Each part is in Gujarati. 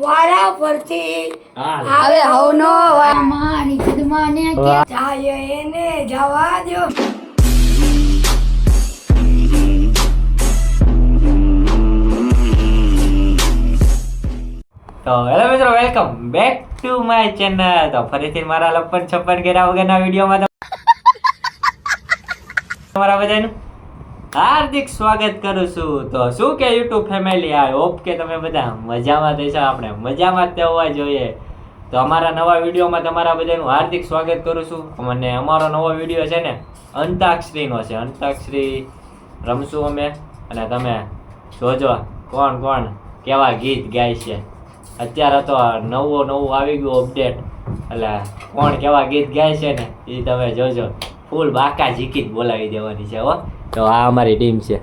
વારા પરથી હવે હવનો મારી ખુદમાને કે જાય એને જવા દો. તો હેલો મિત્રો, welcome back to my channel. તો ફરીથી મારા લપન છપ્પન કર્યા વગરના વિડીયોમાં તમારા બધાનું હાર્દિક સ્વાગત કરું છું. તો શું કે યુટ્યુબ ફેમિલી, આઈ હોપ કે તમે બધા મજામાં થશો. આપણે મજામાં જ હોવા જોઈએ. તો અમારા નવા વિડીયોમાં તમારા બધાનું હાર્દિક સ્વાગત કરું છું. અને અમારો નવો વિડીયો છે ને અંતાક્ષરીનો છે. અંતાક્ષરી રમશું અમે, અને તમે જોજો કોણ કોણ કેવા ગીત ગાય છે. અત્યારે તો નવું આવી ગયું અપડેટ, એટલે કોણ કેવા ગીત ગાય છે ને એ તમે જોજો. ફૂલ બાકા ઝીકી જ બોલાવી દેવાની છે હો. તો આ અમારી ટીમ છે.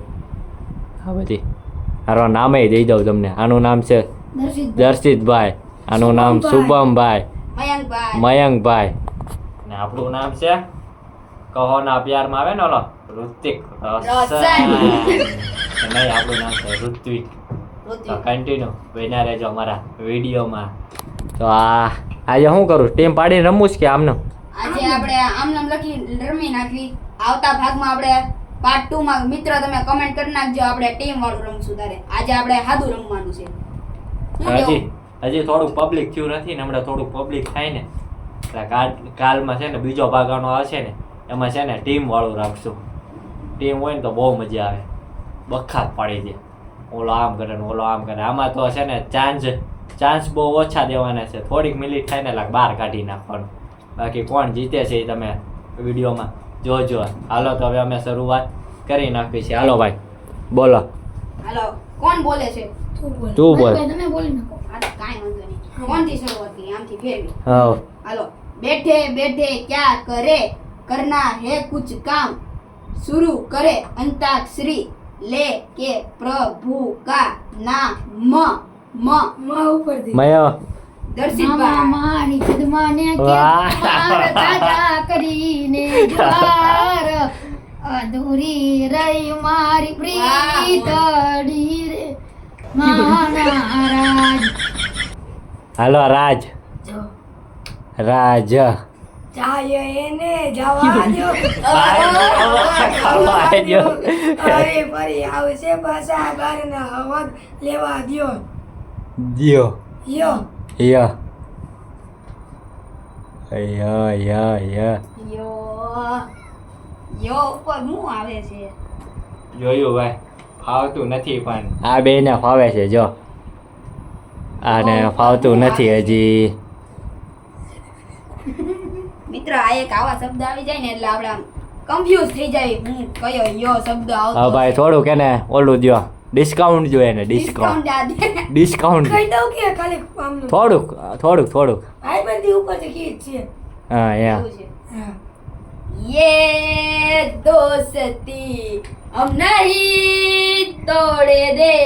હા બધી મારો નામે દઈ દઉં તમને. આનું નામ છે દર્શિતભાઈ, આનું નામ શુભમભાઈ, મયંકભાઈ, ને આપણું નામ છે કહોના પ્યારમાં આવે ને ઓલો ઋતિક રોશન. નહીં, આપણું નામ છે ઋત્વિક. તો કન્ટિન્યુ બન્યા રહેજો અમારા વિડીયોમાં. તો આજે શું કરું, ટીમ પાડીને રમવું છે કે આમને? આજે આપણે આમનામ લખી રમી નાખવી. આવતા ભાગમાં આપણે પાર્ટ 2 માં મિત્ર તમે કમેન્ટ કરી નાખજો. આપણે ટીમ વાળું રમશું. તારે આજે આપણે હાદું રમવાનું છે. હજી થોડુંક પબ્લિક થયું નથી ને, હમણાં થોડુંક પબ્લિક થાય ને એટલે કાલમાં છે ને બીજો ભાગ આનો આવશે ને, એમાં છે ને ટીમ વાળું રાખશું. ટીમ હોય ને તો બહુ મજા આવે, બખાત પાડી દે. ઓલો આમ કરે ને ઓલો આમ કરે. આમાં તો છે ને ચાન્સ બહુ ઓછા દેવાના છે. થોડીક મિનિટ થાય ને એટલે બહાર કાઢી નાખવાનું. બાકી કોણ જીતે છે એ તમે વિડીયોમાં જોજો. હાલો તો હવે અમે શરૂઆત કરી નાખી છે. હાલો ભાઈ બોલો. હાલો, કોણ બોલે છે? તું બોલ. તમે બોલી નાખો. આ તો કાઈ વાંધો નહીં. કોણથી શરૂઆત કરી? આમથી ફેરવી. હા, હાલો. બેઠે બેઠે क्या करे, करना है कुछ काम, शुरू करे अंताक्षरी, ले के प्रभु का नाम म ઉપરથી મયો દર્શિતભાઈ મારી ખુદમાને કે માર દાદા કરીને દ્વાર અધૂરી રહી મારી પ્રીતડી રે મહારાજ. હાલો રાજ. જો રાજ જાય એને જવા દો. અરે ફરી આવશે પાછા બારના હવા લેવા દો. દિયો યો યા યા યા યા યો ઉપર હું આવે છે? જોયું ભાઈ, ફાવતું નથી પણ આ બેને ફાવે છે. જો આને ફાવતું નથી હજી. મિત્ર, આ એક આવા શબ્દ આવી જાય ને એટલે આપણે આમ કન્ફ્યુઝ થઈ જાય. હું કયો યો શબ્દ આવતો? હા ભાઈ, થોડુંક એને ઓલું દ્યો, ડિસ્કાઉન્ટ જોઈએ ને. ડિસ્કાઉન્ટ ડિસ્કાઉન્ટ કહી દઉં કે ખાલી આમનું થોડુંક. ભાઈબંધી ઉપરથી ગીત છે. હા યા એવું છે. હા. ये दोस्ती हम नहीं तोड़ेंगे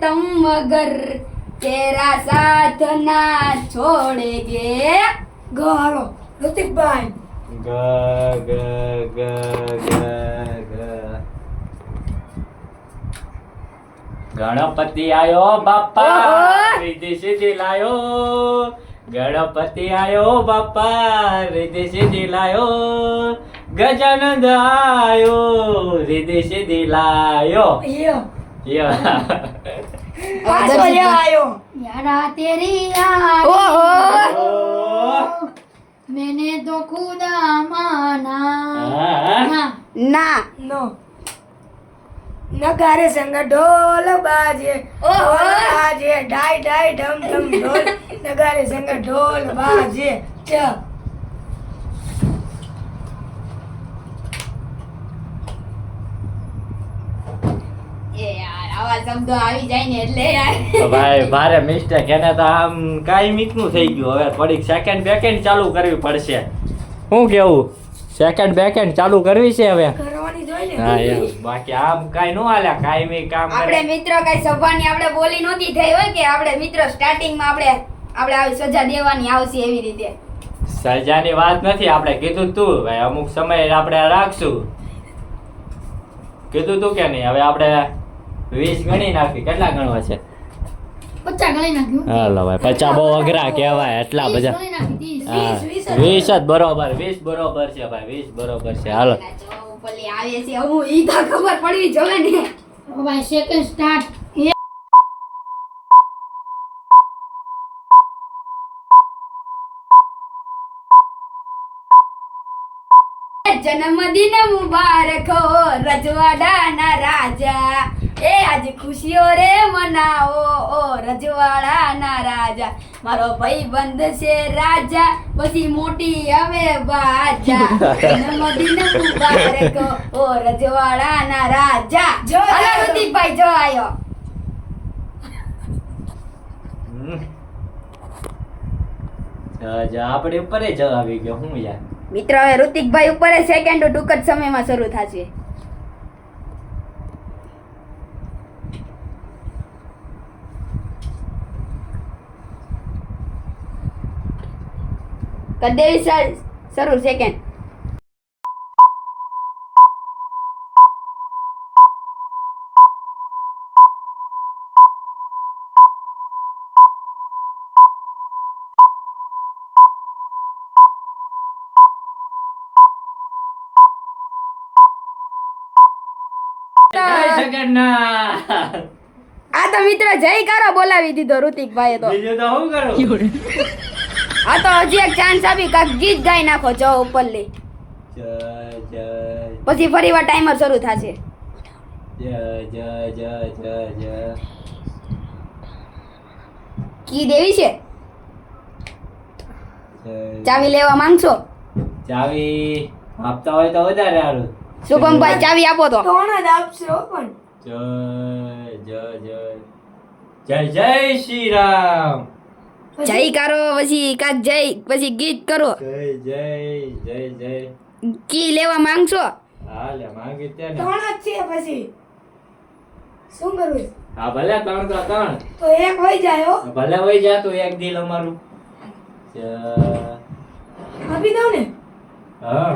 तुम मगर तेरा साथ ना छोड़ेंगे. ગો હાલો ઋતિકભાઈ. ગ ગ ગ ગ ગ ગણપતિ આયો બાપા, રીધી સીધી લાયો. ગણપતિ આયો બાપા, રીધી સીધી લાયો. ગજાનંદ આયો, રીધી સીધી લાયો. યો યા પાછો યો આયો. यारा तेरी याद मैंने तो खुदा माना ना નો નગારે સંગ ઢોલ બાજે, બાજે ડાય ડાય ઢમ ઢમ ઢોલ. નગારે સંગ ઢોલ બાજે. ચ એ યાર આવા શબ્દો આવી જાય ને એટલે યાર ભાઈ ભારે મિસ્ટેક. એને તો આમ કાંઈ નું થઈ ગયું. હવે થોડીક સેકન્ડ બેકેન્ડ ચાલુ કરવી પડશે. શું કેવું? સેકન્ડ બેકેન્ડ ચાલુ કરવી છે હવે. કરવાની જોઈએ હા ને. યાર, બાકી આમ કાંઈ નો હાલે. કાંઈ કામ કરે. આપણે મિત્ર કઈ સભાની આપણે બોલી નહોતી થઈ હોય કે આપણે મિત્ર સ્ટાર્ટિંગમાં આપણે આવી સજા દેવાની આવશે એવી રીતે. સજાની વાત નથી, આપણે કીધું તું ભાઈ અમુક સમય આપણે રાખશું. કીધું તું કે નહીં? હવે આપણે 20 ગણી નાખી. કેટલા ગણવા છે? 50 ગણી નાખ્યું હાલો ભાઈ 50 બહુ અઘરા કહેવાય એટલા બધા ગણી નાખી 30 હા 20 જ બરોબર 20 બરોબર છે ભાઈ 20 બરોબર છે હાલો ઉપરલી આવે છે હું ઈ તો ખબર પડવી જોવે ને ભાઈ સેકન્ડ સ્ટાર્ટ જન્મદિન મુબારક હો રજવાડાના રાજા એ આજ ખુશીઓ રે મનાવો ઓ રજવાડાના રાજા મારો ભાઈબંધ છે રાજા પછી મોટી આવે બાજા જન્મદિન મુબારક ઓ રજવાડાના રાજા જો હાલો ઋતિકભાઈ જો આયો આપણે ઉપર જ આવી ગયો હું યાર મિત્ર હવે ઋતિકભાઈ ઉપર સેકન્ડ ટૂંક જ સમયમાં શરૂ થશે કદેવી શરૂ સેકન્ડ જય જગન્નાથ આ તો મિત્ર જયકારો બોલાવી દીધો ઋતિકભાઈએ તો બીજું તો શું કરું આ તો હજી એક ચાન્સ આપી કાક ગીત ગાઈ નાખો જો ઉપરલી જય જય પછી ફરીવાર ટાઈમર શરૂ થશે જય જય જય જય જય કી દેવી છે જય. ચાવી લેવા માંગશો ચાવી આપતા હોય તો વધારે સારું શુભમભાઈ ચાવી આપો તો ત્રણ જ આપશે હો પણ જય જય જય જય જય શ્રી રામ જયકારો પછી કાક જય પછી ગીત કરો જય જય જય જય કી લેવા માંગશો હાલે માંગી ત્યાં ને ત્રણ જ છે પછી શું કરવું હા ભલે 3 તો 3 તો એક હોય જાય હો ભલે હોય જા તો એક દિલ અમારું જય આપી દઉં ને હા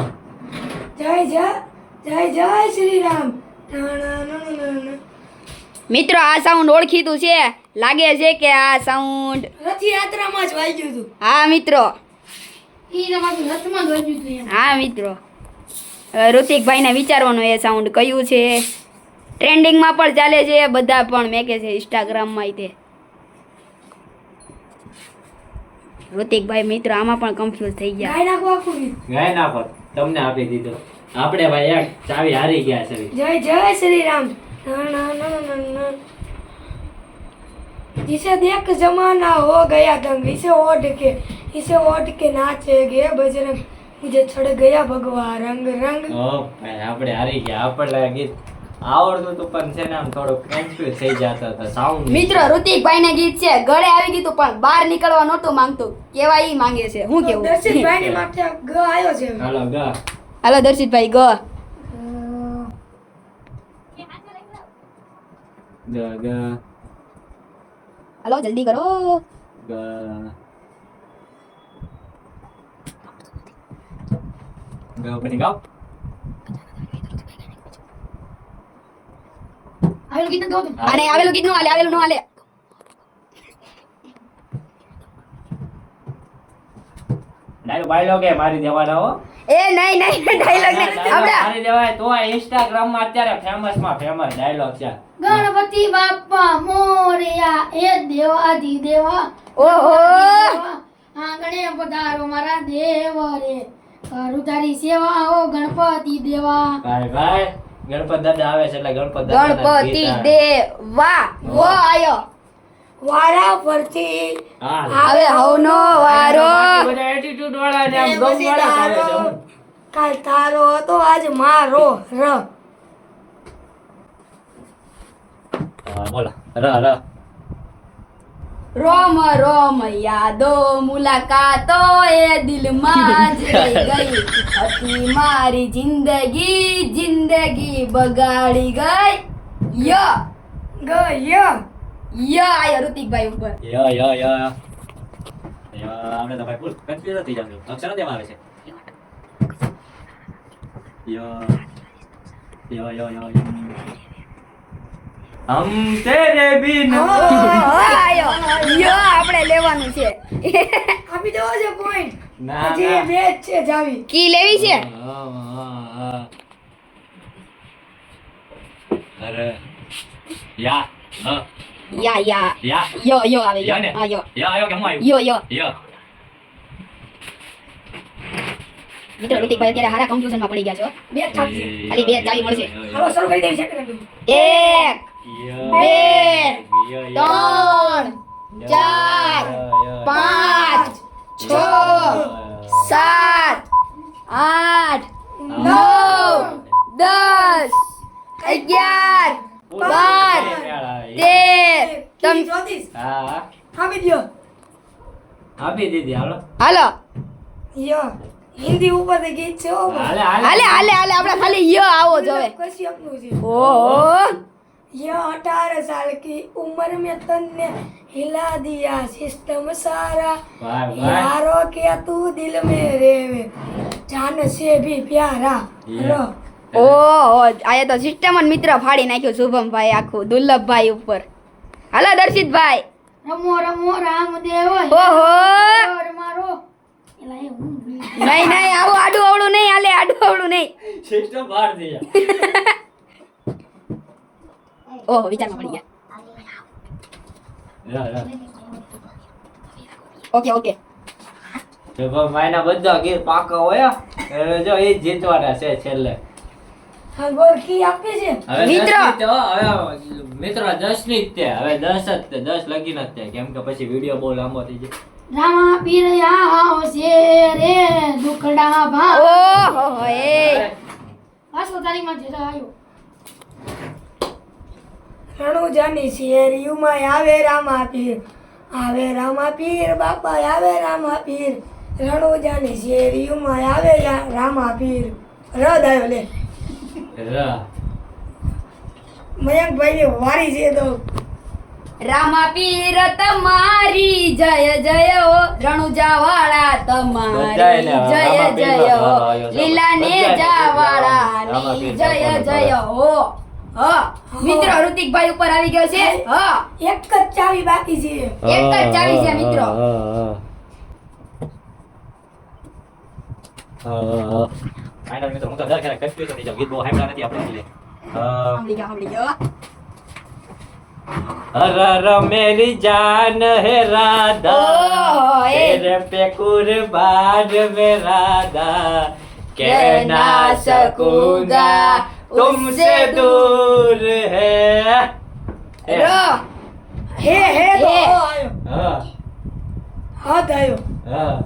જય જય જય જય શ્રી રામ મિત્રો આ સાઉન્ડ ઓળખીતું છે લાગે છે કે આ સાઉન્ડ રથયાત્રામાં જ વાગ્યું હતું હા મિત્રો ઈ તમારું રથમાં જ વાગ્યું હતું એમ હા મિત્રો હવે ઋતિકભાઈને વિચારવાનું એ સાઉન્ડ કયું છે ટ્રેન્ડિંગમાં પણ ચાલે છે બધા પણ મેકે છે ઇન્સ્ટાગ્રામમાં તે ઋતિકભાઈ મિત્રો આમાં પણ કન્ફ્યુઝ થઈ ગયા ગાય નાખો આખું ગીત. ગાય નાખો તમને આપી દીધો આપણે ભાઈ એક ચાવી હારી ગયા છે जय जय श्री राम जिसे देख जमाना हो गया दंग इसे ओढ़ के नाचेगे बजरंग मुझे चढ़ गया भगवा रंग रंग ઓ ભાઈ આપણે હારી ગયા આપણે ગીત આવડતું હતું પણ છે ને આમ થોડું કન્ફ્યુઝ થઈ જતો હતો સાઉન્ડ મિત્રો ઋતિકભાઈને ગીત છે ગળે આવી ગયું તું પણ બહાર નીકળવા નહોતું માંગતું કેવા ઈ માંગે છે હું કેવું દર્શિતભાઈ ની માટે ગ આવ્યો છે હાલો ગા હાલો દર્શિતભાઈ ગ ગ ગ હાલો જલ્દી કરો ગ ગ પછી ગાઓ આવેલું ગીત ગાઓ અને આવેલું ગીત નો હાલે આવેલું નો હાલે ડાયલોગ કે મારી દેવાના હો એ નહીં નહીં ડાયલોગ ને આપણે મારી દેવાય તો આ ઇન્સ્ટાગ્રામ માં અત્યારે ફેમસ ડાયલોગ છે ગણપતિ બાપ્પા મોરયા એ દેવાદી દેવા ઓહો આંગણે પધારો મારા દેવ રે કરું તારી સેવા ઓ ગણપતિ દેવા ભાઈ ભાઈ ગણપત દાદા આવે છે એટલે ગણપત દાદાના ગણપતિ ગીત આવે. દેવા વો આયો વારા પરથી હા આવે હવનો વારો બધા એટીટ્યુડ વાળા ને આમ ગમ વાળા કરે છે હું. કાલ તારો હતો આજ મારો ર હા બોલો ર ર રોમ રોમ યાદો મુલાકાતો એ દિલમાં જ રહી ગઈ હતી મારી જિંદગી બગાડી ગઈ ય ગ ય આયો ઋતિકભાઈ ઉપર ય ય ય આપણે તો ભાઈ ફૂલ કન્ફ્યુઝ થઈ જવાનું અક્ષર દેવા આવે છે ય હમ તેરે બિન આયો છે આપી દેવો છે પોઈન્ટ ના, હજી ના. બે જ છે જાવી કી લેવી છે અરે યા હ યા યા યા યો આવે યા ને હા યો યા આયો કે હું આવ્યું યો યા મિત્રો ઋતિકભાઈ અત્યારે હારા કન્ફ્યુઝનમાં પડી ગયા છો બે જ થાકશે ખાલી બે ચાવી મળશે હાલો શરૂ કરી દેવી છે કે નહીં? 1 2 3 4 5 6 7 8 9 10 11 12 13 તમ ચોત્રીસ હા આપી દ્યો આપી દીધી હાલો હાલો યો હિન્દી ઉપર થી ગીત છે ઓ હાલે હાલે હાલે હાલે આપણે ખાલી યો આવો જોવે કશી આપનું છે ઓહો ये 18 साल की उम्र में तन्ने हिला दिया सिस्टम सारा वाह वाह यारो क्या तू दिल में रेवे जान से भी प्यारा Yeah. रो ઓહો આયા તો સિસ્ટમ જ મિત્ર ફાડી નાખ્યું શુભમભાઈ આખું દુર્લભભાઈ ઉપર હાલો દર્શિતભાઈ રમો રમો રામદેવ ઓહો મારો એલા એ હું ભૂલી નહીં નહીં આવું આડું અવળું નહીં હાલે આડું અવળું નહીં સિસ્ટમ બહાર થઈ ગયા ઓહો વિચારમાં પડી ગયા યા ઓકે ઓકે જો માયના બધા ગીર પાકા હોય એટલે જો એ જ જીતવાના છે છેલ્લે હા બોલ કી આપે છે હવે મિત્રો. 10 ની તો હવે મિત્રો 10 ની જ તે હવે 10 જ તે 10 લગીને જ તે કેમ કે પછી વિડિયો બહુ લાંબો થઈ જાય રામા પીર આવશે રે દુખડા ભા ઓહો એ 5 તારીખમાં જેલો આવ્યો રણુજાની શેરીયુમાં આવે રામા પીર બાપા આવે રામા પીર રણુજાની શેરીયુમાં આવે રામા પીર રદ આવ્યો લે રા મયંકભાઈ ની વારી છે તો રામા પીર તમારી જય જય હો રણુજા વાળા તમારી બધાયને જય રામા પીર જય હો વાળા આવ્યો છે. લીલા ને બધાય જા રામા વાળાની પીર જય વાળા. જય હો હા મિત્રો ઋતિકભાઈ ઉપર આવી ગયો છે હા એક જ ચાવી બાકી છે એક જ ચાવી છે મિત્રો ફાઇનલ મિત્રો હું તો દર ક્યારેક કન્ફ્યુઝ થઈ જાઉં ગીત બહુ સાંભળ્યા નથી આપણે એટલે સાંભળી ગયો हर मेरी जान है राधा ओह, ए। तेरे पे कुर्बान में राधा कह ना सकूंगा तुमसे दूर है ર હે હે તો હે. આવ્યો हाँ હાથ આવ્યો हाँ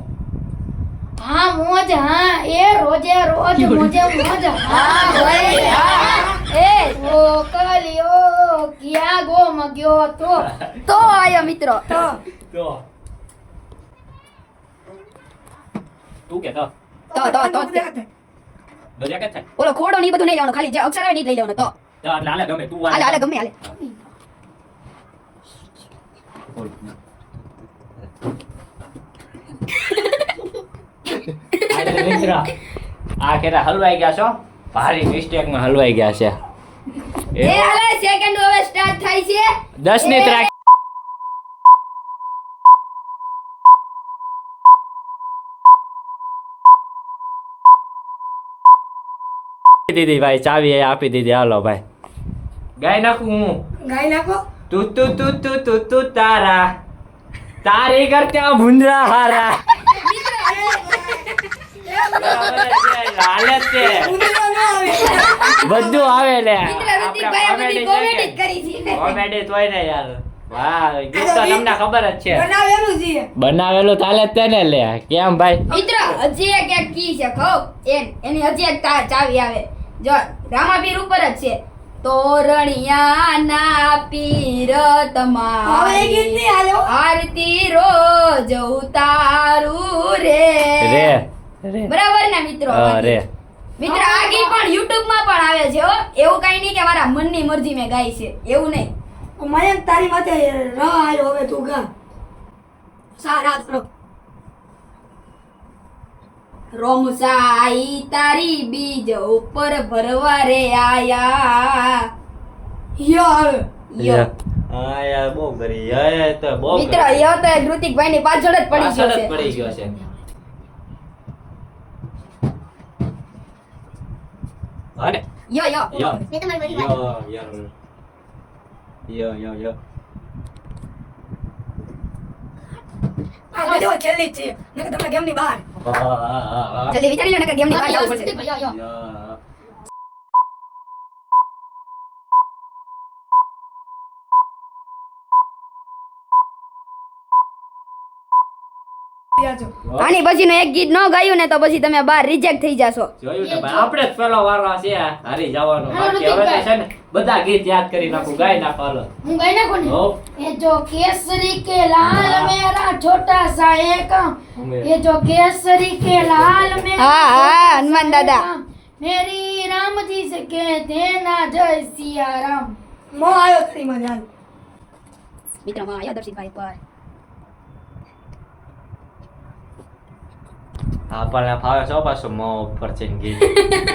હા મોજ હા એ રોજે રોજ મોજે મોજ હા ભાઈ હા એ ઓ કલિયો ક્યાં ગો મગ્યો તો આયો મિત્રો તો तो तू क्या था તો દરિયા કે છે ઓલો ખોડો ની બધું નહીં લેવાનું ખાલી જે અક્ષર આવે ની જ લઈ લેવાનું તો તો લાલે ગમે તું હાલે હાલે ગમે હાલે મિત્ર આ કેરા હલવાઈ ગયા છો ભારી મિસ્ટેક માં હલવાઈ ગયા છે એ હાલે સેકન્ડ હવે સ્ટાર્ટ થાય છે 10 ની ત્રાક દીદી ભાઈ ચાવી એ આપી દીધી હાલો ભાઈ ગાય નાખું હું ગાય નાખો તું તારા તારી કરતા ભૂંદરા હારા લાલે તે ઉંદરો ન આવે બધું આવે લે મિત્ર ઋતિકભાઈ આ બધી કોમેડી જ કરી છે કોમેડી તોય ને યાર વાહ ગીત તો તમને ખબર જ છે બનાવેલું છે બનાવેલું ચાલે જ તે ને લે કેમ ભાઈ મિત્ર હજી એક કી છે ખો એની હજી એક ચાવી આવે જો રામાપીર ઉપર જ છે તોરણિયા ના પીર હવે એ ગીત તમારી નહીં હાલ્યો આરતી રોજ ઉતારું રે રે રે બરાબર ને મિત્રો રે મિત્ર આ ગીત પણ YouTube માં પણ આવે છે હો એવું કઈ નહીં કે મારા મનની મરજી મેં ગાઈ છે એવું નહીં મયંક તારી માથે ર આવ્યો હવે તું ગા સારા કરો રોમસાઈ તારી બીજ ઉપર ભરવા રે આયા યો આવે યો હા યાર બહુ કરી યે તો બહુ મિત્ર યો તો ઋતિકભાઈ ની પાછળ જ પડી ગયો છે. પડી ગયો છે. અરે યો યો યો યો આ બધો છેલ્લી જ છે નકર તમે ગેમની બહાર જલ્દી વિચારી લો ને કે ગેમ ની બહાર જવું પડશે. જાજો. આની પછીનું એક ગીત ન ગાયું ને તો પછી તમે બહાર રિજેક્ટ થઈ જાશો. જોયું ને ભાઈ આપણે જ પેલો વારો છે હારી જવાનો બાકી હવે તો છે ને બધા ગીત યાદ કરી નાખું ગાઈ નાખો હાલો હું ગઈ નાખો ને હો ये जो केसरी के लाल मेरा छोटा सा एक ये जो केसरी के लाल मेरा हाँ, हाँ, छोटा सा हनुमान दादा। एक, मेरी राम जी से कहते ना जय सिया राम मो आयो खरी मजाल મિત્રો માં આયો દર્શિતભાઈ પર આપણને ફાવે છો પાછું મો ઉપર છે ગીત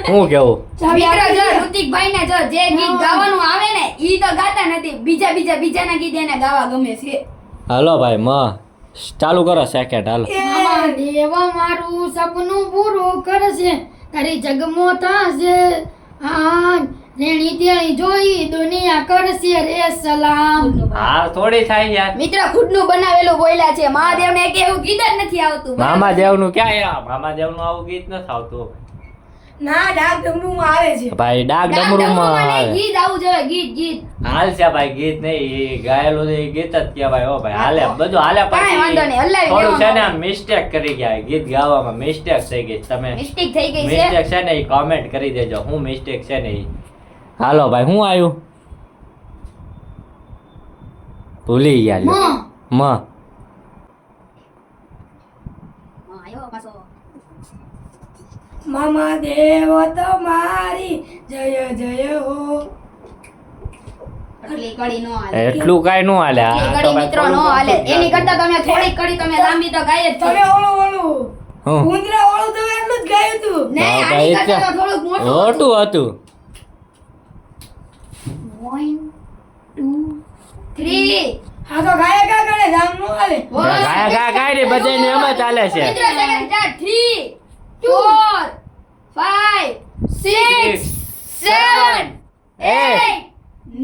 હું કેવું મિત્રો જો ઋતિકભાઈ ને જો જે ગીત ગાવાનું આવે ને ઈ તો ગાતા નથી બીજાના ગીત એને ગાવા ગમે છે. હાલો ભાઈ મ ચાલુ કરો સેકન્ડ હાલો મામા દેવ મારું સપનું પૂરું કરશે તારી જગમો થશે આ રેણી તેણી જોઈ દુનિયા કરશે રે સલામ હા થોડી થાય યાર મિત્ર ખુદનું બનાવેલું બોલ્યા છે મહાદેવને એક એવું ગીત જ નથી આવતું. મામા દેવનું ક્યાં યાર મામા દેવનું આવું ગીત નથી આવતું ના ડાક ડમરૂ આવે છે ભાઈ ડાક ડાક ડમરૂમાં ડમરૂમાં નહીં, આવે ગીત આવું જોઈએ ગીત હાલ છે ભાઈ ગીત નહીં એ ગાયેલું છે એ ગીત જ કહેવાય હો ભાઈ હાલે બધું હાલે કાંઈ વાંધો નહીં, હલાવી થોડું છે ને દેવાનું. મિસ્ટેક કરી ગયા ગીત ગાવામાં મિસ્ટેક થઈ ગઈ તમે મિસ્ટેક થઈ ગઈ છે. મિસ્ટેક છે ને એ કોમેન્ટ કરી દેજો હું મિસ્ટેક છે ને ઈ હાલો ભાઈ હું આવ્યું ભૂલી ગયા લ્યો. મ હા, આયો પાછો. મામા દેવ તમારી જય જય હો આટલી કડી નો હાલે. એટલું કાંઈ નો હાલે આટલી આ તો કડી ભાઈ મિત્રો નો થોડું હાલે. ઘણું એની ગાવું. કરતા તમે થોડીક કડી તમે લાંબી તો ગાય જ છો. તમે ઓળું હું? ઉંદરા ઓળું તમે એટલું જ ગાયું તું નહીં, હા, આની ભાઈ, કરતા તો થોડુંક મોટું હતું. મોટું હતું 1 2 3 હા તો ગાયા ગા કરે ગામ નો હાલે ગાય ગાય ને બધાને એમ જ ચાલે છે મિત્રો સેકન્ડ સ્ટાર્ટ 3 4 5 6 7 8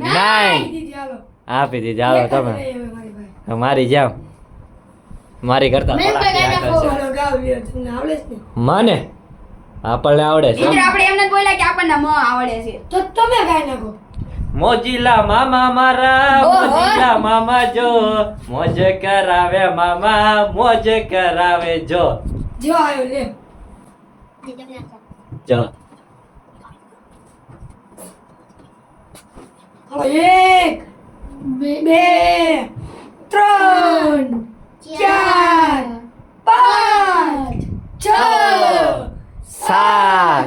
9 દીદી હાલો આપી દીધી હાલો તમે મારી ભાઈ મારી જાવ મારી કરતા મેં થોડા ગાય આગળ નાખો છે. હાલો ગાવ લ્યો તમને આવડે છે ને મને આપણને આવડે છે મિત્રો આપણે એમને જ બોલ્યા કે આપણને મ આવડે છે. તો તમે ગાય નાખો મોજીલા મામા મારા ઓહો. મોજીલા મામા જો મોજ કરાવે મામા મોજ કરાવે જો જો આયો લે જો હાલો 1 2 3 4 5 6 સાત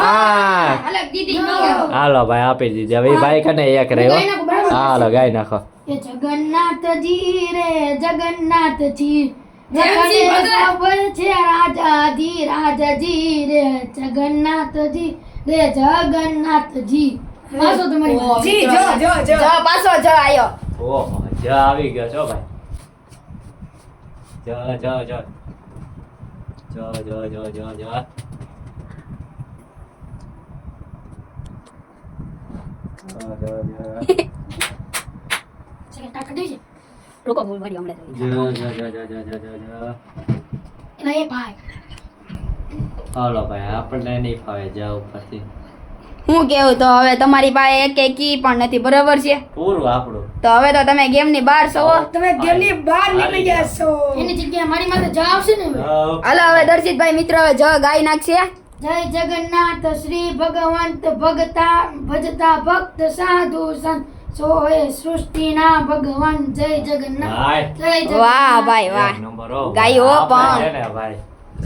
આઠ હાલો દીદી નો. ગયો. હાલો ભાઈ આપી દીધી હવે ઈ ભાઈ કને એક રહ્યો ગાઈ નાખો, બરાબર. હાલો ગાઈ નાખો એ જગન્નાથજી રે જગન્નાથજી જયંતી ભગત. ખબર છે રાજાજી રાજાજી રે જગન્નાથજી રે જગન્નાથજી પાછો તમારી ઓહો, વાત. જી મિત્રો. જો જો જો પાછો જ આયો. ઓહો જ આવી ગયો છો ભાઈ જો જો જો જો જો જો જો જો રૂકો ભૂલ ભરી હમણાં થઈ. એના એ ભાઈ હાલો ભાઈ આપણને નહીં ફાવે જા ઉપરથી હું કેવું તો હવે તમારી પાસે એક કી પણ નથી બરાબર છે પૂરું આપણું તો હવે તો તમે ગેમ ની બહાર છો. તમે ગેમની બહાર નીકળી ગયા છો એની જગ્યાએ મારી માથે જા આવશે ને હવે. હાલો હવે દર્શિતભાઈ મિત્રો હવે જ ગાઈ નાખશે. જય જગન્નાથ શ્રી ભગવંત ભગતા ભજતા ભક્ત સાધુ સંત સોએ સૃષ્ટિના ભગવાન જય જગન્નાથ ભાઈ જય જગન્નાથ. વાહ ભાઈ વાહ. એક નંબર હો. ગાયો આપણે પણ. છે ને ભાઈ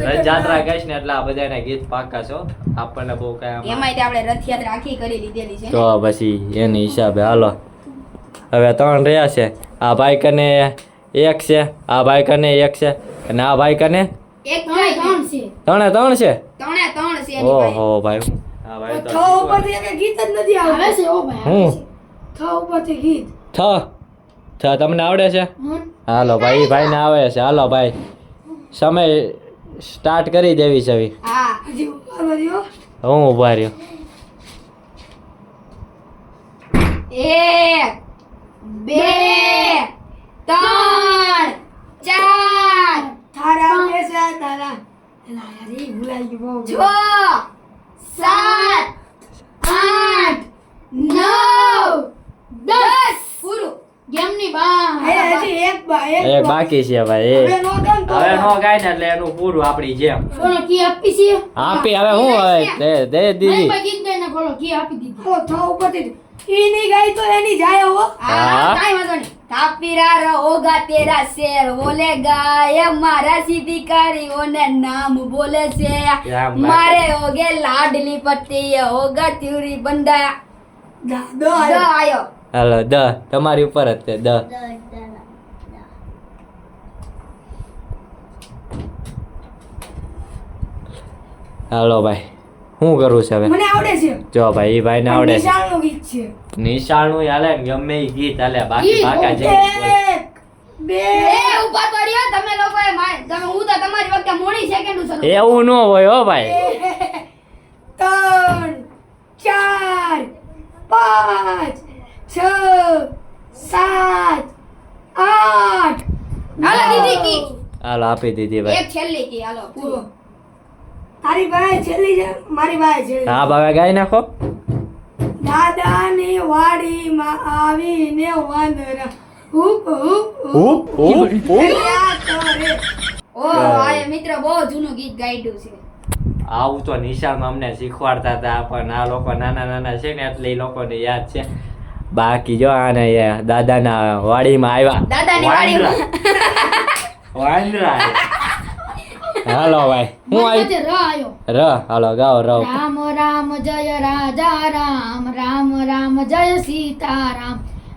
રથયાત્રા ગઈશ ને એટલે આ બધાના ગીત પાકા છો આપણને બહુ કાંઈ આમાં- એમાંય તે આપણે રથયાત્રા આખી કરી લીધેલી છે ને. તો પછી એની હિસાબે હાલો હવે 3 રહ્યા છે આ ભાઈ કને 1 છે આ ભાઈ કને 1 છે અને આ ભાઈ કને એક ત્રણે ત્રણ ત્રણ છે 3 છે ત્રણે ત્રણ છે એની પાસે. ઓહો ભાઈ આ ભાઈ થ ઉપરથી એક ગીત જ નથી આવે છે ઓ ભાઈ હું થ ઉપરથી ગીત થ તો તમને આવડે છે હમ. હાલો ભાઈ ઈ ભાઈને આવે છે હાલો ભાઈ સમય સ્ટાર્ટ કરી દેવી છે હવે. હા હજી ઉભા રહ્યો. હું ઊભા રહ્યો 1 2 3 4 તારા પૈસા તારા એલા યાર ઈ ભૂલાઈ ગયું બહુ. 6 7 8 9 10 પૂરું ગેમની બહાર. હજી એક એક બાકી છે ભાઈ હવે નો ગમ તો. હવે નો ગાય ને એટલે એનું પૂરું આપણી જેમ બોલો કી આપી છે. આપી હવે હું હવે દે નહીં દીધી ભાઈ ગીત ગાઈને બોલો કી આપી દીધી. ઓ થા ઉપરથી ઈ ની ગાય તો એની જાય હો હા. કાઈ વાંધો નહીં થાપીરા રહોગા તેરા શેર બોલે ગાય મારા સીધી કારીઓને નામ બોલે છે રામ મારે હોગે લાડલી પટ્ટી હોગા ત્યુરી બંદા દો દ આયો હાલો દ તમારી ઉપર જ તે દ હાલો ભાઈ શું કરું છે હવે મને આવડે છે. જો ભાઈ ઈ ભાઈને આવડે છે નિશાળનું ગીત છે. નિશાળનું હાલે ને ગમે ઈ ગીત હાલે બાકી ગીત બાકા જેવું બોલ. એક બે એ ઉભા તો રહ્યો તમે લોકોએ તમે હું તો તમારી વખતે મોડી સેકન્ડ શરૂ એવું ન હોય હો ભાઈ 3 4 5 6 7 8 હાલો દીદી કી હાલો આપી દીધી ભાઈ એક છેલ્લી કી હાલો પૂરો તારી ભાઈ છેલ્લી છે મારી ભાઈ છેલ્લી. હા બાબા ગાઈ નાખો દાદાની વાડીમાં આવીને વાંદરા હુપ હુપ ઉપ ઉપ ઉપ કર્યા કરે. ઓ આ મિત્ર બહુ જૂનું ગીત ગાઈડું છે આવું તો નિશાળમાં અમને શીખવાડતા હતા પણ આ લોકો નાના નાના છે ને એટલે એ લોકોને યાદ છે બાકી જો આને દાદાના વાડીમાં આવ્યા દાદાની વાડીમાં. વાંદરા હાલો ભાઈ હું મારી આવી પાસે ર આયો. ર હાલો ગાઓ ર રામ રામ જય રાજા રામ રામ રામ જય સીતારામ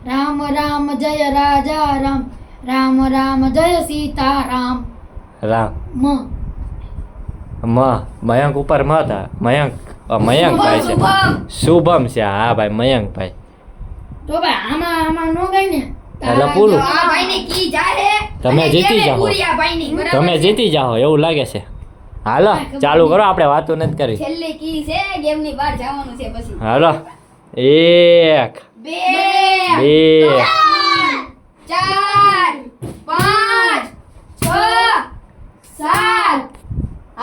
રામ રામ જય રાજા રામ રામ રામ જય સીતારામ. રામ મ મયંક ઉપર મ હતા મયંક મયંકભાઈ છે શુભમ છે હા ભાઈ મયંકભાઈ તો ભાઈ આમાં નો ગઈ ને. એટલે પૂરું. આ ભાઈની કી જાહે તમે અને જીતી કેમે જાઓ. પૂરી આ ભાઈની, બરાબર તમે છે? જીતી જાઓ એવું લાગે છે હાલો ચાલુ કરો આપણે વાતો નથી કરી છેલ્લી કી છે ગેમની બહાર જવાનું છે પછી હાલો 1 બે 2 ચાર પાંચ છ સાત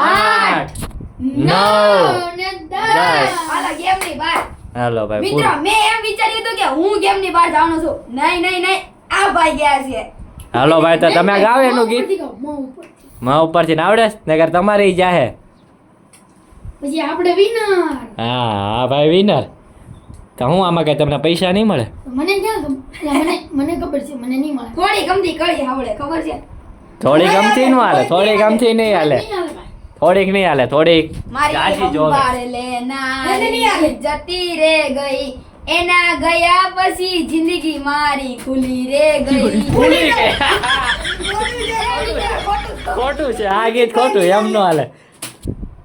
આઠ 9 ને દસ. હાલો ગેમની બહાર હાલો ભાઈ મિત્રો પૂરું મેં એમ વિચાર્યું હતું કે હું ગેમની બહાર જવાનો છું નહીં નહીં નહીં આ ભાઈ ગયા છે હાલો ભાઈ તો તમે ગાવ એનું ગીત ઉપરથી ગાઓ, મોં ઉપરથી. માં ઉપરથી ને આવડે છે? નકર તમારી જાહે પછી આપણે વિનર. હા હા ભાઈ વિનર તો હું આમાં કઈ તમને પૈસા નહીં મળે મને ક્યાં ખબર? એટલે મને ખબર છે મને નહીં મળે. થોડી ગમતી કળી આવડે ખબર છે થોડી ગમતી નું હાલે થોડી ગમતી નહીં હાલે નહીં હાલે ભાઈ. થોડીક નહીં હાલે થોડીક મારી જાજી જોવે. સંભાળ એને નહીં લેનારી આવે. જતી રે ગઈ એના ગયા પછી જિંદગી મારી ખુલી રે ગઈ ભૂલી ગઈ. ખોટું છે આ ગીત ખોટું એમ નો હાલે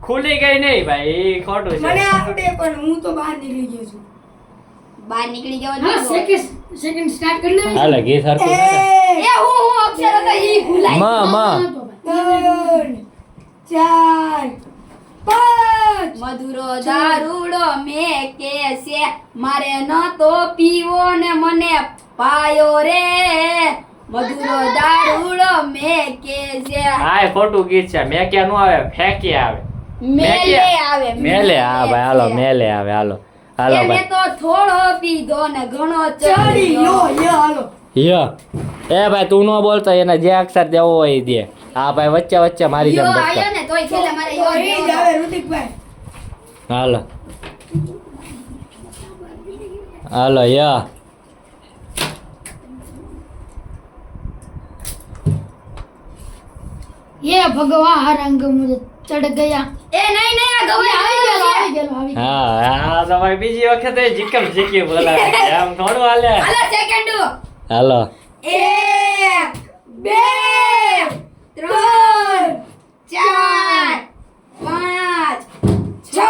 ખુલી ગઈ નહીં ભાઈ ઈ ખોટું મને છે આવડે પણ હું તો બહાર નીકળી ગયો છું. બહાર નીકળી ગયો હા છું. સેકન્ડ સ્ટાર્ટ કરી લે. હાલે ગીત હરખું છે એ હું અક્ષર હતો ઈ ભૂલાય માં ત્રણ, ચાર, પાંચ. મધુરો દારૂડો મેં કે છે મારે ન તો પીવો ને મને પાયો રે મધુરો દારૂડો મેં કે છે હા એ ખોટું ગીત છે મેં ક્યાં નું આવે ફેંકી આવે મેલે આવે મેલે હા ભાઈ હાલો મેલે આવે હાલો હાલો એને ભાઈ તો થોડો પીધો ને ઘણો ચડી ચડ્યો યો હાલો. યો એ ભાઈ તું નો બોલતો એને જે અક્ષર દેવો હોય ઈ દે હા ભાઈ વચ્ચે વચ્ચે મારી જેમ યો બસતો આયો ને તોય છેલ્લે મારે યો એ જ દેવો. આવે ઋતિકભાઈ. હાલો હાલો યા ये भगवान रंग मुझे चढ़ गया. એ નહીં નહીં આ ગવાઈ આવી ગયો છે. આવી ગયેલો, આવી ગયેલો. હા હા તો ભાઈ બીજી વખતે જીકમ જીકી બોલાવે એમ થોડું હાલે હાલો સેકન્ડ હાલો 1 2 3 4 5 6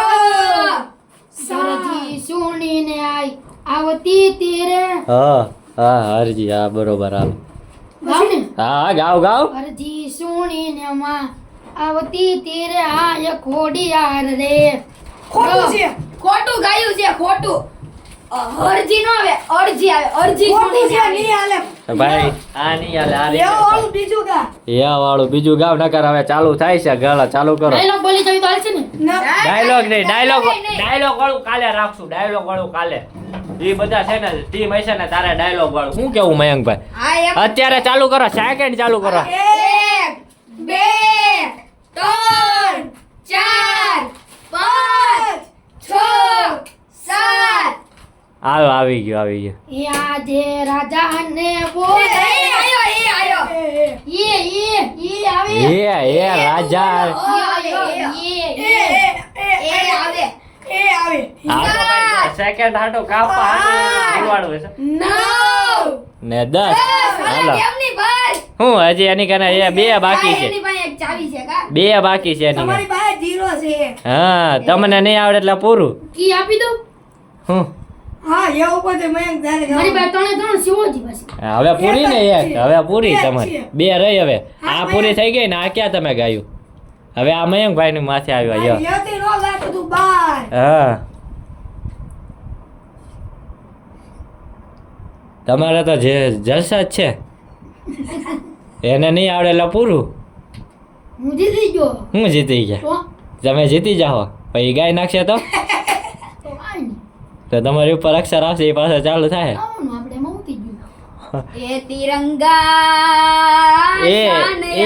સરજી સુણીને આઈ આવતી તીરે હા હા હરજી હા બરોબર હાલ ગાવ ને હા ગાવ ગાવ અરજી સુણીને માં આવતી તીરે આ ખોડિયાર રે ખોટું છે ખોટું ગાયું છે ખોટું અરજી નો આવે અરજી આવે અરજી સુણીને આવે. ભાઈ આ નહીં હાલે આ એવો વાળું બીજું ગા યા વાળું બીજું ગાવ નકર હવે ચાલુ થાય છે ગાળા ચાલુ કરો ડાયલોગ બોલી જવી તો હાલશે ને ડાયલોગ નહીં ડાયલોગ વાળું કાલે રાખશું ડાયલોગ વાળું કાલે એ બધા છે ને ટીમ હશે ને તારે ડાયલોગ વાળું શું કેવું મયંકભાઈ હા એમ અત્યારે ચાલુ કરો સેકન્ડ ચાલુ કરો 1 2 3 4 5 6 7 હાલો આવી ગયો એ આજે રાજાને બોલ એ આયો એ આવે એ રાજા હાલો ભાઈ સેકન્ડ હાટો કાપા હાટો છે ને 10 હાલો હું હજી એની કને એ બે બાકી છે બે બાકી છે એની કને. હા તમને નહીં આવડે એટલે પૂરું કી આપી દો હું મારી પાસે ત્રણે શિવજી પાસે હવે પૂરી ને એક હવે પૂરી તમારી બે રહી હવે આ પૂરી થઈ ગઈ ને આ ક્યાં તમે ગાયું હવે આ મયંકભાઈ ની માથે આવ્યો યો હા તમારે તો જે જલસા જ છે એને નહીં આવડે એટલે પૂરું હું જીતી ગયો હું જીતી ગયા તો તમે જીતી જાઓ પછી ગાય નાખશે તો કાંઈ નહીં. તો તમારી ઉપર અક્ષર આવશે એ પાછળ ચાલુ થાય આવવાનું આપણે એમાં ઉતરી ગયું એ તિરંગા એ શાન એ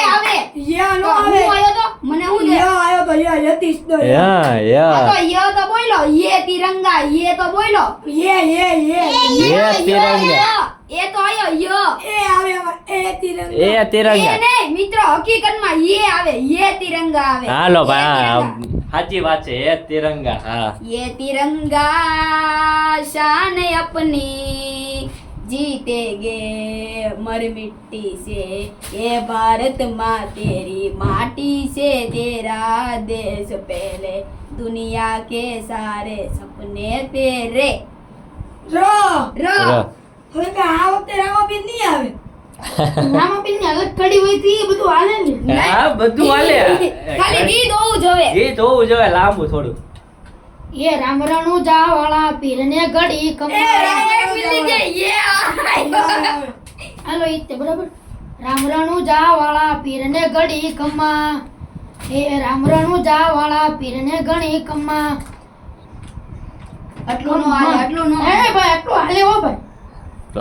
આવે હું આયો તો મને હું દે યા આ તો ય તો બોલો યે તિરંગા યે તો બોલો એ તિરંગા એ તો આયો ય એ તિરંગા એ નહીં મિત્રો હકીકતમાં યે આવે યે તિરંગા આવે હાલો ये ભાઈ હા, तिरंगा। સાચી વાત છે એ તિરંગા હા ये तिरंगा शान अपनी जीतेगे मर मिट्टी से ये भारत माँ तेरी माटी से तेरा देश पहले दुनिया के सारे सपने तेरे रो रो રો. રામાપીર ની અલગ કડી હોય તો એ બધું હાલે ને હા બધું હાલે ખાલી ગીત હોવું જોઈએ ગીત હોવું જોઈએ લાંબુ થોડું એ રામરણુ જા વાળા પીર ને ઘડી હાલો ઈ તે બરાબર રામરણુ જા વાળા પીર ને ઘડી કમા એ રામરણુ જા વાળા પીર ને ઘણી કમા આટલું નો હાલે આટલું નો એ ભાઈ આટલું હાલે હો ભાઈ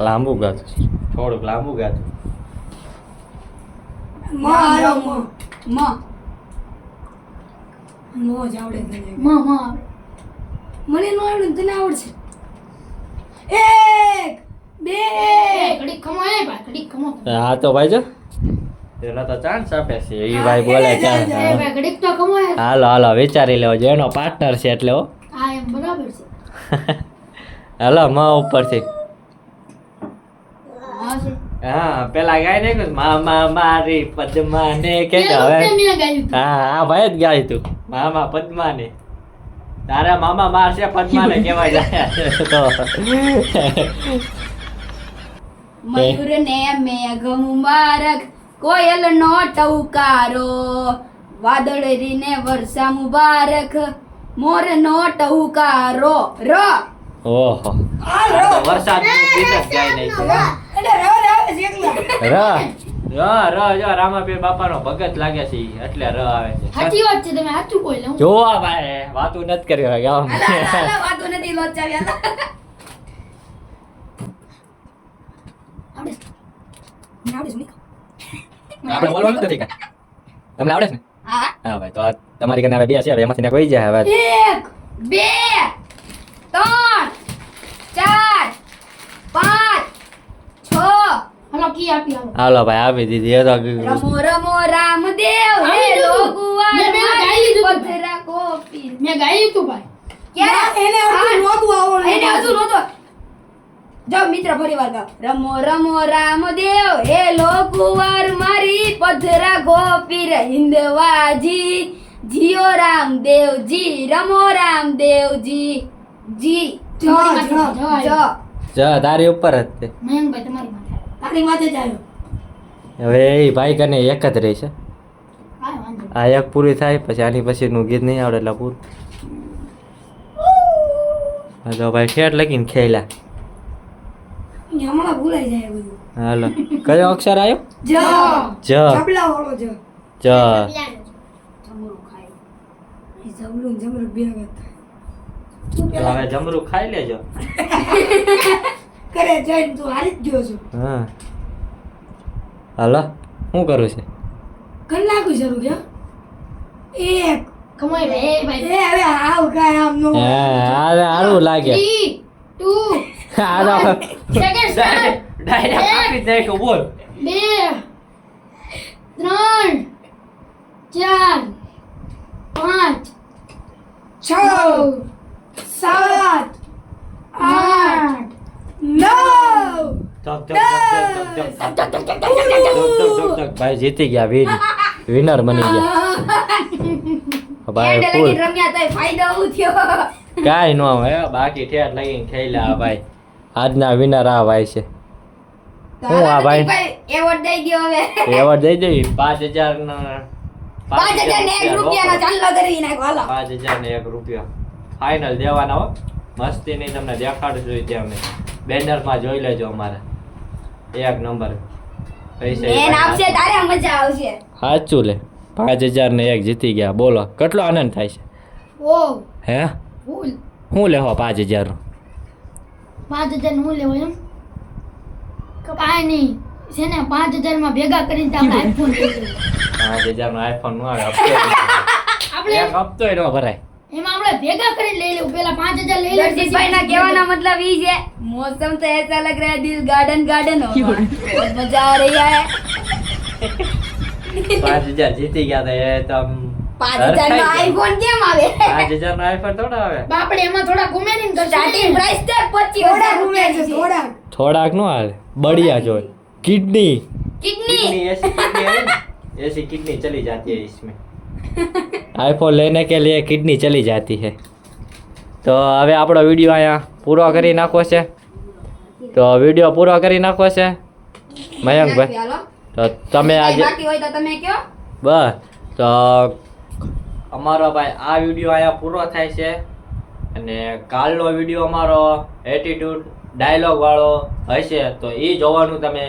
લાંબુ ગાતું થોડુંક લાંબુ ગાતું માં માં મને નો આવડે તને આવડશે એ ઘડી ખમો એ ભાઈ ઘડી ખમો હા તો ભાઈ જો એનો તો ચાન્સ આપે છે એ ભાઈ બોલે એ ચાન્સ ભાઈ ઘડીક તો ખમો એ હાલો હાલો વિચારી લેવો જો એનો પાર્ટનર છે એટલે હો હા એમ બરાબર છે હાલો મ ઉપરથી હા છે હા પેલા ગાય ને મામા મારી પદ્માને કે એ હવે વખતે મેં ગાયું હતું. હા હા ભાઈ જ ગાય તું મામા પદ્માને તારા મામા મારશે પદ્માને કેવાય જાય તો મયુર ને મેઘ મુબારક કોયલ નો ટહુકારો વાદળી ને વર્ષા મુબારક મોર નો ટહુકારો ર ઓહો વરસાદ ગીત જ ગાય નહીં ર ર જો રામાપીર બાપાનો ભગત લાગે છે ઈ, એટલે ર આવે છે સાચી વાત છે તમે સાચું બોલે હું જો ભાઈ વાતું નથી કરી હવે ગામ વાતો નથી લોચાવ્યા આવડે આપણે બોલવાનું નથી કાંઈ. તમને આવડે છે ને હા હા ભાઈ તો આ તમારી કને હવે બે છે હવે એમાંથી ને કોઈ જાય હવે 1 2 3 4 5 6 હાલો કી આપી હાલો હાલો ભાઈ આપી દીધી એ તો રમો રમો રામદેવ હે આવી ગયું. લોગુઆ મેં પેલા ગાઈ લીધું હતું. પથરા કોપી મેં ગાયું તું ભાઈ ક્યારે એને હજુ નહોતું જો મિત્ર ફરી વાર ગાઓ રમો રમો રામદેવ હે લોગુવાર મારી પથરા ગોપીર હિંદવાજી જીઓ રામદેવજી રમો રામદેવજી જી જ. જા તારી ઉપર જ તે મયંકભાઈ તમારી માથે તારી માથે જ આવ્યો હવે એ ભાઈ કને એક જ રહેશે હા વાંધો આ એક પૂરી થાય પછી આની પછીનું ગીત નહીં આવડે એટલે પૂરું હા તો ભાઈ ઠેઠ લગીને ખેલા નહીં. હમણાં ભૂલાઈ જાય બધું હાલો કયો અક્ષર આવ્યો જ જ જબલા વાળો જ જ જમરૂ ખાય એ જબલું ને જમરૂ બે વખત તો હવે જમરૂ ખાઈ લેજો કરે જઈને તું હારી જ ગયો છો હા હાલો શું કરું છે કર નાખું શરૂ કે એક કમાઈ રે ભાઈ એ હવે આવ કાય આમ નો હા સારું લાગે 3 2 હાલો સેકન્ડ સ્ટાર્ટ ડાયરેક્ટ આપી દે કે બોલ 2 3 4 5 6 7 8 9 ભાઈ જીતી ગયા વિનર બની ગયા ભાઈ એન્ડ ફૂલ લગી રમ્યા તોય ફાયદો હું થયો કાંઈ ન આવે બાકી ઠેઠ લગીને ખેલ્યા ભાઈ આજના વિનર આ ભાઈ છે હું આ ભાઈ એવોર્ડ દઈ દો હવે એવોર્ડ દઈ દેવી 5000 નો 5000 ને 1 રૂપિયાનો ચાંદલો કરી નાખો હાલો 5000 ને 1 રૂપિયા ફાઇનલ દેવાના હો મસ્તી નહીં તમને દેખાડશું ઈ ત્યાં અમે બેનરમાં જોઈ લેજો અમારા એક નંબર પૈસા બેન આપશે તારે મજા આવશે સાચું લે 5000 ને 1 જીતી ગયા બોલો કેટલો આનંદ થાય છે ઓ હે ફૂલ હું લેવો 5000 નું 5000 નું લેવો એમ કાઈ નહીં છે ને 5000 માં ભેગા કરીને તો આપણે આઈફોન લઈ લઈએ 5000 નો આઈફોન નો આવે હપ્તો આપણે એક હપ્તોય ન ભરાય એમાં આપણે ભેગા કરીને લઈ લેવું પેલા 5000 લઈ લેવું દર્શિતભાઈ ના કહેવાનો મતલબ ઈ છે मौसम तो ऐसा लग रहा है दिल गार्डन गार्डन हो बहुत मजा आ रही है 5000 જીતી ગયા તો એ તો 5000 નો आईफोन કેમ આવે 5000 નો આઈફોન થોડા આવે આપણે એમાં થોડા ઉમેરીને કરશું સ્ટાર્ટિંગ પ્રાઇસ તો 25000 રૂપિયા છે થોડાક નો હાલે बढ़िया जो किडनी किडनी ऐसी किडनी चली जाती है इसमें आईफोन लेने के लिए किडनी चली जाती है તો હવે આપણો વિડીયો અહીંયા પૂરો કરી નાખવો છે તો વિડીયો પૂરો કરી નાખવો છે મયંકભાઈ તો તમે આજે બાકી હોય તો તમે કયો બસ તો અમારો ભાઈ આ વિડીયો અહીંયા પૂરો થાય છે અને કાલનો વિડીયો અમારો એટીટ્યુડ ડાયલોગ વાળો હશે તો એ જોવાનું તમે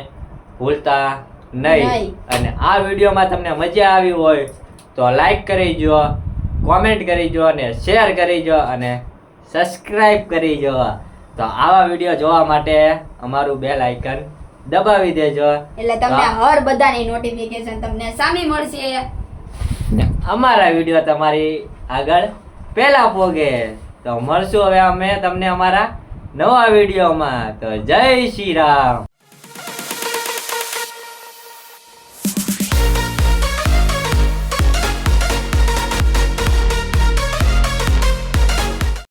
ભૂલતા નહીં અને આ વિડીયોમાં તમને મજા આવી હોય તો લાઈક કરી જો કોમેન્ટ કરી જો અને શેર કરી જો અને સબસ્ક્રાઇબ કરી જો તો આવા વિડીયો જોવા માટે અમારું બેલ આઇકન દબાવી દેજો એટલે તમને હર બધાની નોટિફિકેશન તમને સામે મળશે ને અમારા વિડીયો તમારી આગળ પહેલા પોગે તો મળશું હવે અમે તમને અમારા નવા વિડીયોમાં તો જય શ્રી રામ